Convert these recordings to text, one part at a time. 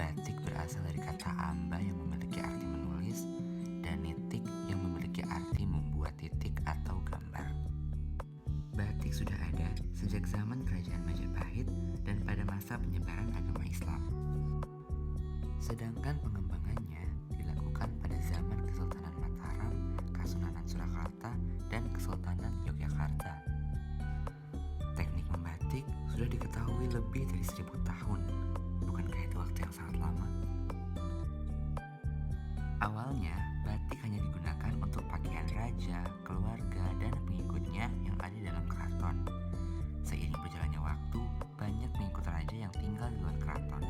Batik berasal dari kata amba yang memiliki arti menulis dan nitik yang memiliki arti membuat titik atau gambar. Batik sudah ada sejak zaman Kerajaan Majapahit dan pada masa penyebaran agama Islam. Sedangkan pengembangannya dilakukan pada zaman Kesultanan Mataram, Kasunanan Surakarta, dan Kesultanan Yogyakarta. Teknik membatik sudah diketahui lebih dari 1000 tahun. Bukankah itu waktu yang sangat lama? Awalnya, batik hanya digunakan untuk pakaian raja, keluarga, dan pengikutnya yang ada dalam keraton. Seiring berjalannya waktu, banyak pengikut raja yang tinggal di luar keraton.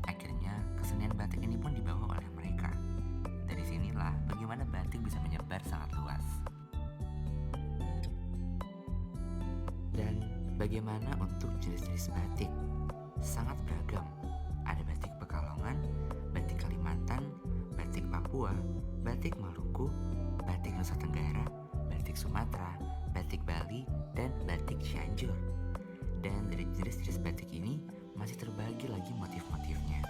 Akhirnya, kesenian batik ini pun dibawa oleh mereka. Dari sinilah bagaimana batik bisa menyebar sangat luas. Dan bagaimana untuk jenis-jenis batik? Sangat beragam. Ada batik Pekalongan, batik Kalimantan, batik Papua, batik Maluku, batik Nusa Tenggara, batik Sumatera, batik Bali, dan batik Cianjur. Dan dari jenis-jenis batik ini masih terbagi lagi motif-motifnya.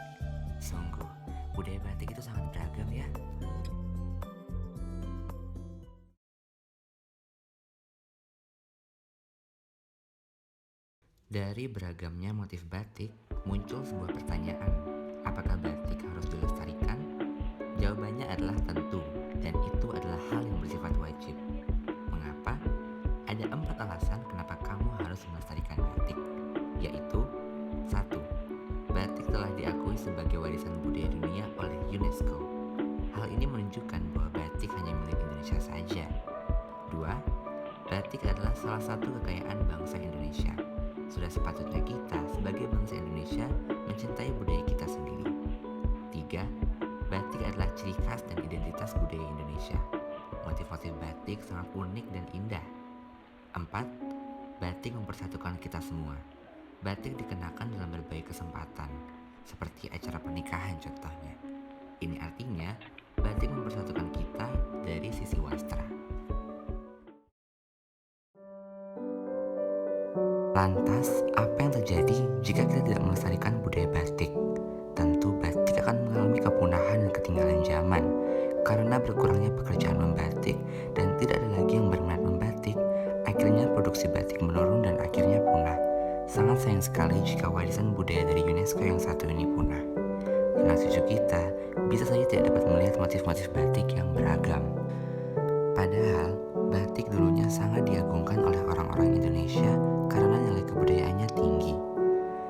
Sungguh, budaya batik itu sangat beragam ya. Dari beragamnya motif batik, muncul sebuah pertanyaan. Apakah batik harus dilestarikan? Jawabannya adalah tentu, dan itu adalah hal yang bersifat wajib. Mengapa? Ada 4 alasan kenapa kamu harus melestarikan batik, yaitu 1. Batik telah diakui sebagai warisan budaya dunia oleh UNESCO. Hal ini menunjukkan bahwa batik hanya milik Indonesia saja. 2. Batik adalah salah satu kekayaan bangsa Indonesia. Sudah sepatutnya kita sebagai bangsa Indonesia mencintai budaya kita sendiri. 3. Batik adalah ciri khas dan identitas budaya Indonesia. Motif-motif batik sangat unik dan indah. 4. Batik mempersatukan kita semua. Batik dikenakan dalam berbagai kesempatan, seperti acara pernikahan contohnya. Ini artinya, batik mempersatukan kita dari sisi wastra. Lantas, apa yang terjadi jika kita tidak melestarikan budaya batik? Tentu batik akan mengalami kepunahan dan ketinggalan zaman. Karena berkurangnya pekerjaan membatik dan tidak ada lagi yang berminat membatik, akhirnya produksi batik menurun dan akhirnya punah. Sangat sayang sekali jika warisan budaya dari UNESCO yang satu ini punah. Anak cucu kita bisa saja tidak dapat melihat motif-motif batik yang beragam. Padahal, batik dulunya sangat diagungkan oleh orang-orang Indonesia karena nilai kebudayaannya tinggi.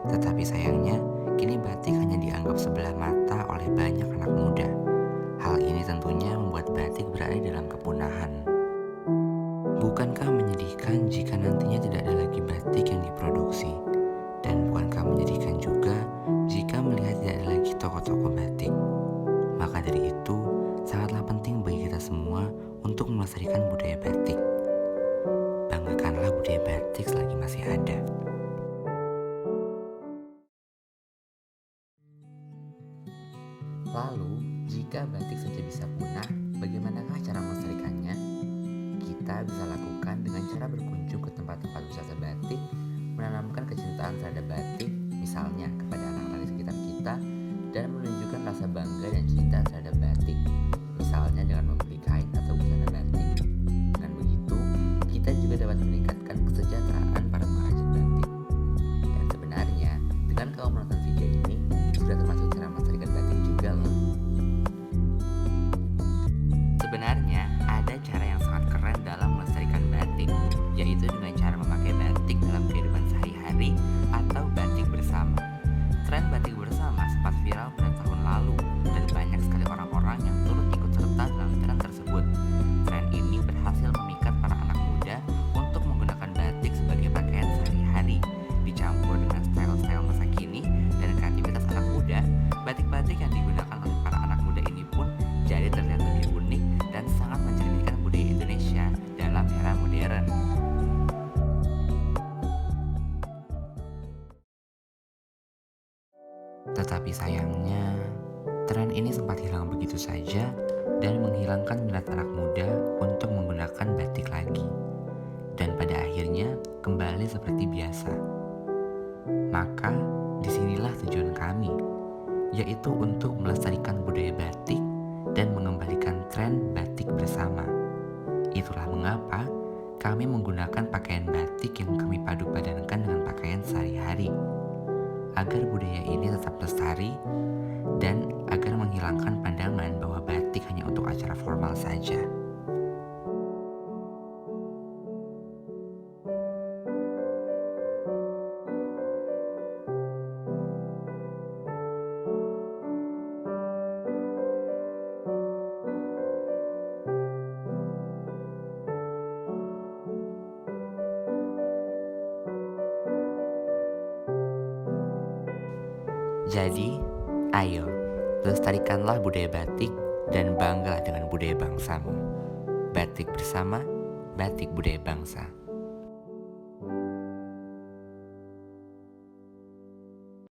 Tetapi sayangnya, kini batik hanya dianggap sebelah mata oleh banyak anak muda. Hal ini tentunya membuat batik berada dalam kepunahan. Bukankah menyedihkan jika nantinya tidak ada lagi batik yang diproduksi? Dan bukankah menyedihkan juga jika melihat tidak ada lagi toko-toko batik? Maka dari itu, sangatlah penting bagi kita semua untuk melestarikan budaya batik. Banggakanlah budaya batik selagi masih ada. Lalu, jika batik saja bisa punah, bagaimanakah cara melestarikannya? Kita bisa lakukan dengan cara berkunjung ke tempat-tempat wisata batik, menanamkan kecintaan terhadap batik, misalnya kepada anak-anak di sekitar kita, dan menunjukkan rasa bangga dan cinta terhadap batik, misalnya dengan membeli kain atau busana batik. Dengan begitu, kita juga dapat meningkatkan kesejahteraan para pengrajin batik. Dan sebenarnya, dengan kamu menonton video ini, sudah termasuk cara melestarikan batik juga loh. Sebenarnya, ada cara yang sangat keren dalam melestarikan batik, yaitu dengan cara memakai batik dalam kehidupan sehari-hari atau batik bersama. Tren batik bersama sempat viral pada tahun lalu, dan banyak sekali orang-orang yang turut ikut serta dalam tren tersebut. Tren ini berhasil memikat para anak muda untuk menggunakan batik sebagai pakaian sehari-hari. Dicampur dengan style-style masa kini dan kreativitas anak muda, batik-batik yang digunakan oleh para anak muda ini pun jadi terlihat lebih unik dan sangat mencerminkan budaya Indonesia dalam era modern. Tetapi sayangnya, tren ini sempat hilang begitu saja dan menghilangkan minat anak muda untuk menggunakan batik lagi. Dan pada akhirnya kembali seperti biasa. Maka disinilah tujuan kami, yaitu untuk melestarikan budaya batik dan mengembalikan tren batik bersama. Itulah mengapa kami menggunakan pakaian batik yang kami padu-padankan dengan pakaian sehari-hari, agar budaya ini tetap lestari dan agar menghilangkan pandangan bahwa batik hanya untuk acara formal saja. Jadi, ayo, lestarikanlah budaya batik dan banggalah dengan budaya bangsamu. Batik bersama, batik budaya bangsa.